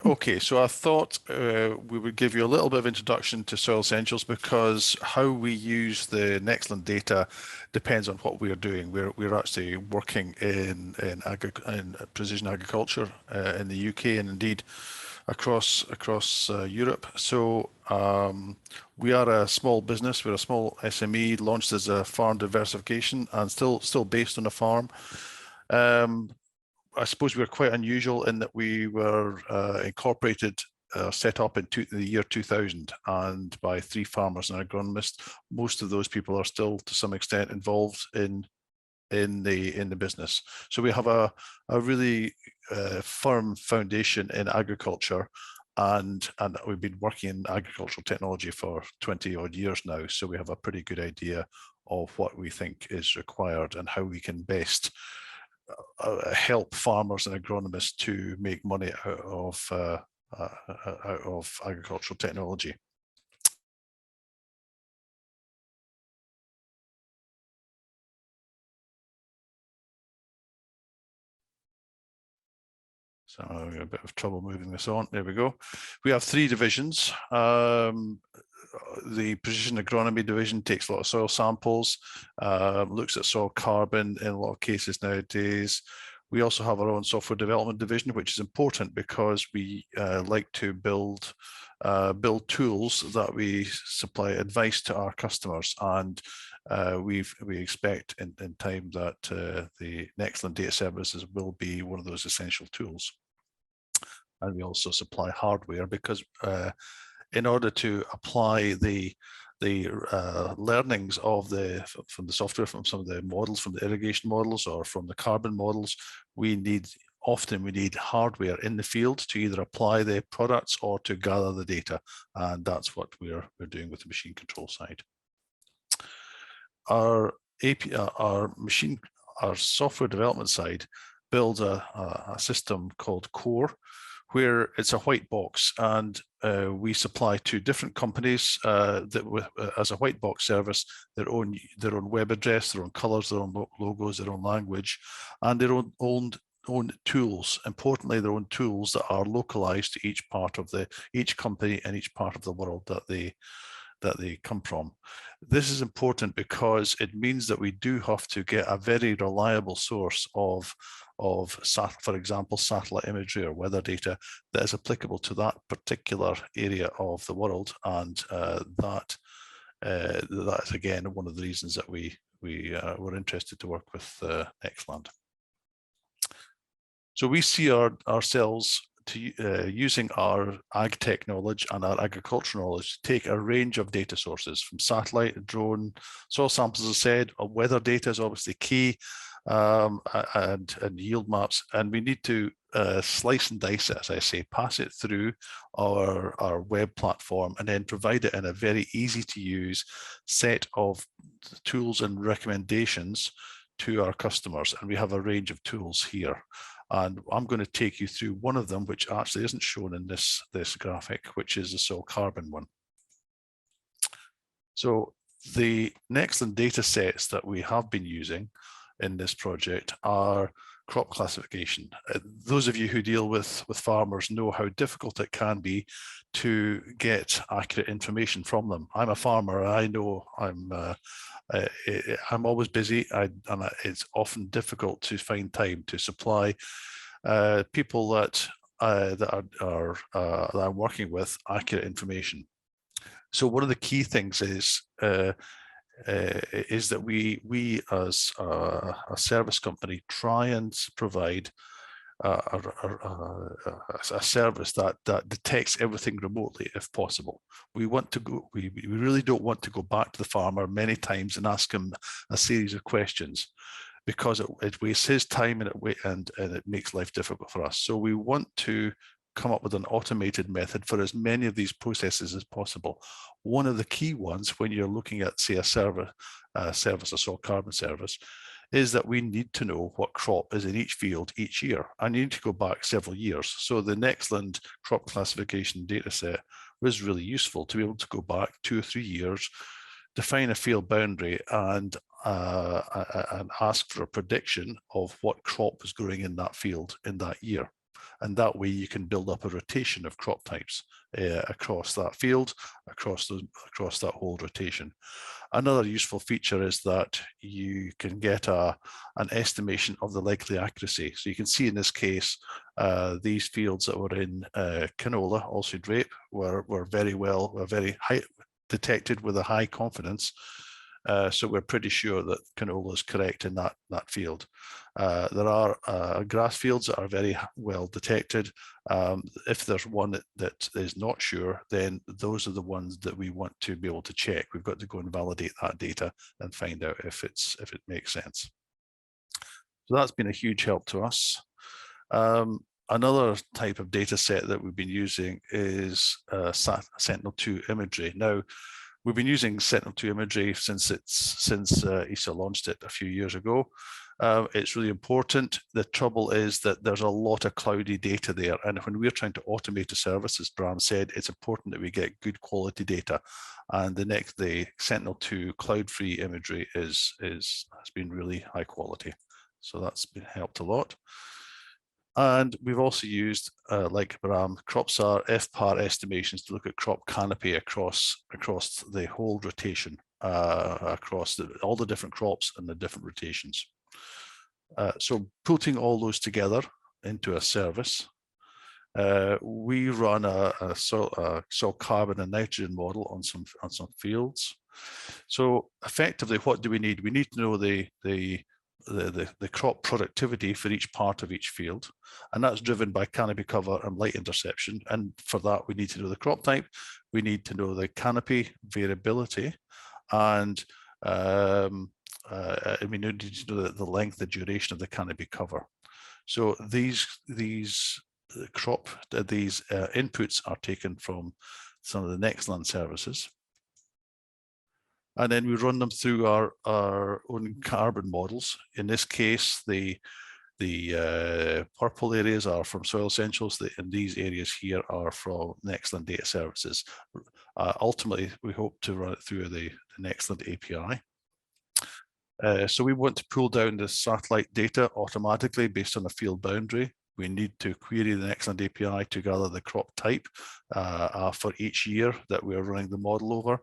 Okay, so I thought we would give you a little bit of introduction to Soil Essentials because how we use the NextLand data depends on what we are doing. We're actually working in precision agriculture in the UK and indeed across Europe. So we are a small business. We're a small SME launched as a farm diversification and still based on a farm. I suppose we were quite unusual in that we were incorporated, set up in the year 2000, and by 3 farmers and agronomists. Most of those people are still, to some extent, involved in the business. So we have a really firm foundation in agriculture, and we've been working in agricultural technology for 20 odd years now. So we have a pretty good idea of what we think is required and how we can best help farmers and agronomists to make money out of agricultural technology. So I'm having a bit of trouble moving this on. There we go. We have 3 divisions. The precision agronomy division takes a lot of soil samples, looks at soil carbon in a lot of cases nowadays. We also have our own software development division, which is important because we like to build tools that we supply advice to our customers, and we expect in time that the NextLand data services will be one of those essential tools. And we also supply hardware because in order to apply the learnings from the software, from some of the models, from the irrigation models or from the carbon models, often we need hardware in the field to either apply the products or to gather the data, and that's what we're doing with the machine control side. Our software development side builds a system called Core, where it's a white box, and we supply to different companies as a white box service their own web address, their own colors, their own logos, their own language, and their own tools. Importantly, their own tools that are localized to each company and each part of the world that they come from. This is important because it means that we do have to get a very reliable source of for example, satellite imagery or weather data that is applicable to that particular area of the world, and that is again one of the reasons that we were interested to work with NextLand. So we see ourselves using our ag tech knowledge and our agricultural knowledge to take a range of data sources from satellite, drone, soil samples, as I said. Weather data is obviously key, and yield maps, and we need to slice and dice it, as I say, pass it through our web platform, and then provide it in a very easy to use set of tools and recommendations to our customers. And we have a range of tools here. And I'm going to take you through one of them, which actually isn't shown in this graphic, which is the soil carbon one. So the NextLand data sets that we have been using in this project are crop classification. Those of you who deal with farmers know how difficult it can be to get accurate information from them. I'm a farmer. I know I'm always busy, and it's often difficult to find time to supply people that I'm working with accurate information. So one of the key things is that we as a service company try and provide a service that detects everything remotely if possible. We really don't want to go back to the farmer many times and ask him a series of questions, because it wastes his time and it makes life difficult for us. So we want to come up with an automated method for as many of these processes as possible. One of the key ones when you're looking at, say, a soil carbon service, is that we need to know what crop is in each field each year, and you need to go back several years. So the NextLand crop classification data set was really useful to be able to go back 2 or 3 years, define a field boundary, and ask for a prediction of what crop was growing in that field in that year. and that way you can build up a rotation of crop types across that field, across that whole rotation. Another useful feature is that you can get an estimation of the likely accuracy. So you can see in this case, these fields that were in canola, oilseed rape, were very high, detected with a high confidence. So we're pretty sure that canola is correct in that field. There are grass fields that are very well detected. If there's one that is not sure, then those are the ones that we want to be able to check. We've got to go and validate that data and find out if it makes sense. So that's been a huge help to us. Another type of data set that we've been using is Sentinel-2 imagery. Now, we've been using Sentinel-2 imagery since ESA launched it a few years ago. It's really important. The trouble is that there's a lot of cloudy data there, and when we're trying to automate a service, as Bram said, it's important that we get good quality data. And the Sentinel-2 cloud-free imagery has been really high quality, so that's been helped a lot. And we've also used, like Bram, CropSAR FPAR estimations to look at crop canopy across the whole rotation, across all the different crops and the different rotations. So putting all those together into a service, we run a soil carbon and nitrogen model on some fields. So effectively, what do we need? We need to know the crop productivity for each part of each field, and that's driven by canopy cover and light interception. And for that, we need to know the crop type, we need to know the canopy variability, and we need to know the length, the duration of the canopy cover. So these inputs are taken from some of the NextLand services. And then we run them through our own carbon models. In this case, the purple areas are from Soil Essentials, and these areas here are from NextLand Data Services. Ultimately, we hope to run it through the NextLand API. So we want to pull down the satellite data automatically based on a field boundary. We need to query the NextLand API to gather the crop type for each year that we're running the model over.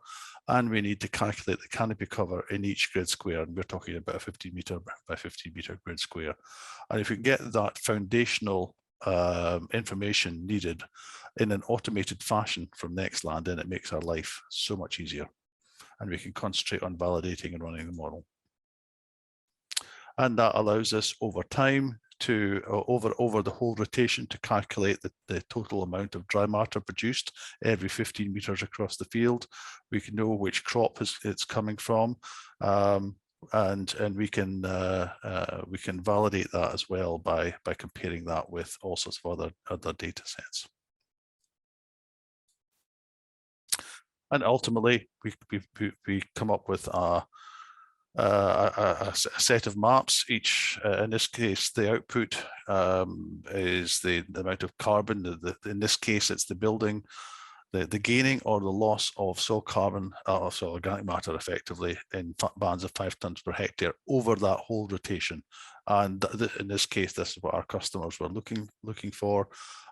And we need to calculate the canopy cover in each grid square. And we're talking about a 50 meter by 50 meter grid square. And if we can get that foundational information needed in an automated fashion from NextLand, then it makes our life so much easier. And we can concentrate on validating and running the model. And that allows us over time to over the whole rotation to calculate the total amount of dry matter produced every 15 meters across the field. We can know which crop it's coming from, and we can validate that as well by comparing that with all sorts of other data sets. And ultimately, we come up with a set of maps. Each, in this case, the output is the amount of carbon. In this case, it's the building, the gaining or the loss of soil carbon, so organic matter, effectively in bands of 5 tons per hectare over that whole rotation. And in this case, this is what our customers were looking for,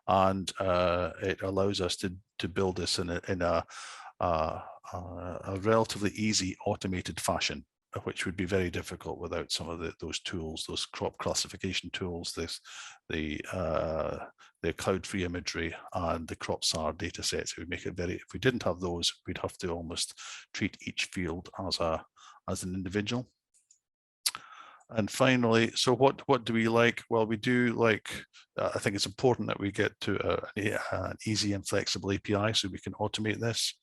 and it allows us to build this in a relatively easy automated fashion, which would be very difficult without some of those tools, those crop classification tools, the cloud-free imagery and the CropSAR data sets. It would make it if we didn't have those, we'd have to almost treat each field as an individual. And finally, so what do we like? Well, we do like, I think it's important that we get to an easy and flexible API so we can automate this.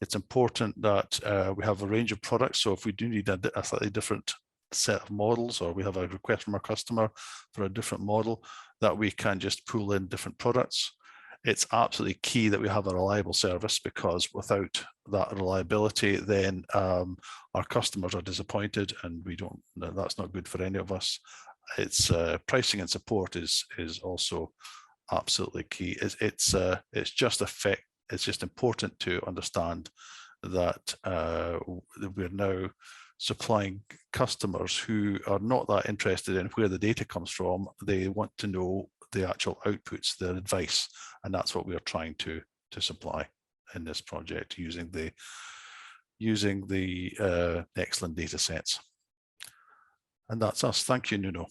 It's important that we have a range of products. So if we do need a slightly different set of models, or we have a request from our customer for a different model, that we can just pull in different products. It's absolutely key that we have a reliable service, because without that reliability, then our customers are disappointed, and that's not good for any of us. It's pricing and support is also absolutely key. It's just important to understand that we're now supplying customers who are not that interested in where the data comes from. They want to know the actual outputs, the advice, and that's what we are trying to supply in this project using the NextLand data sets. And that's us. Thank you, Nuno.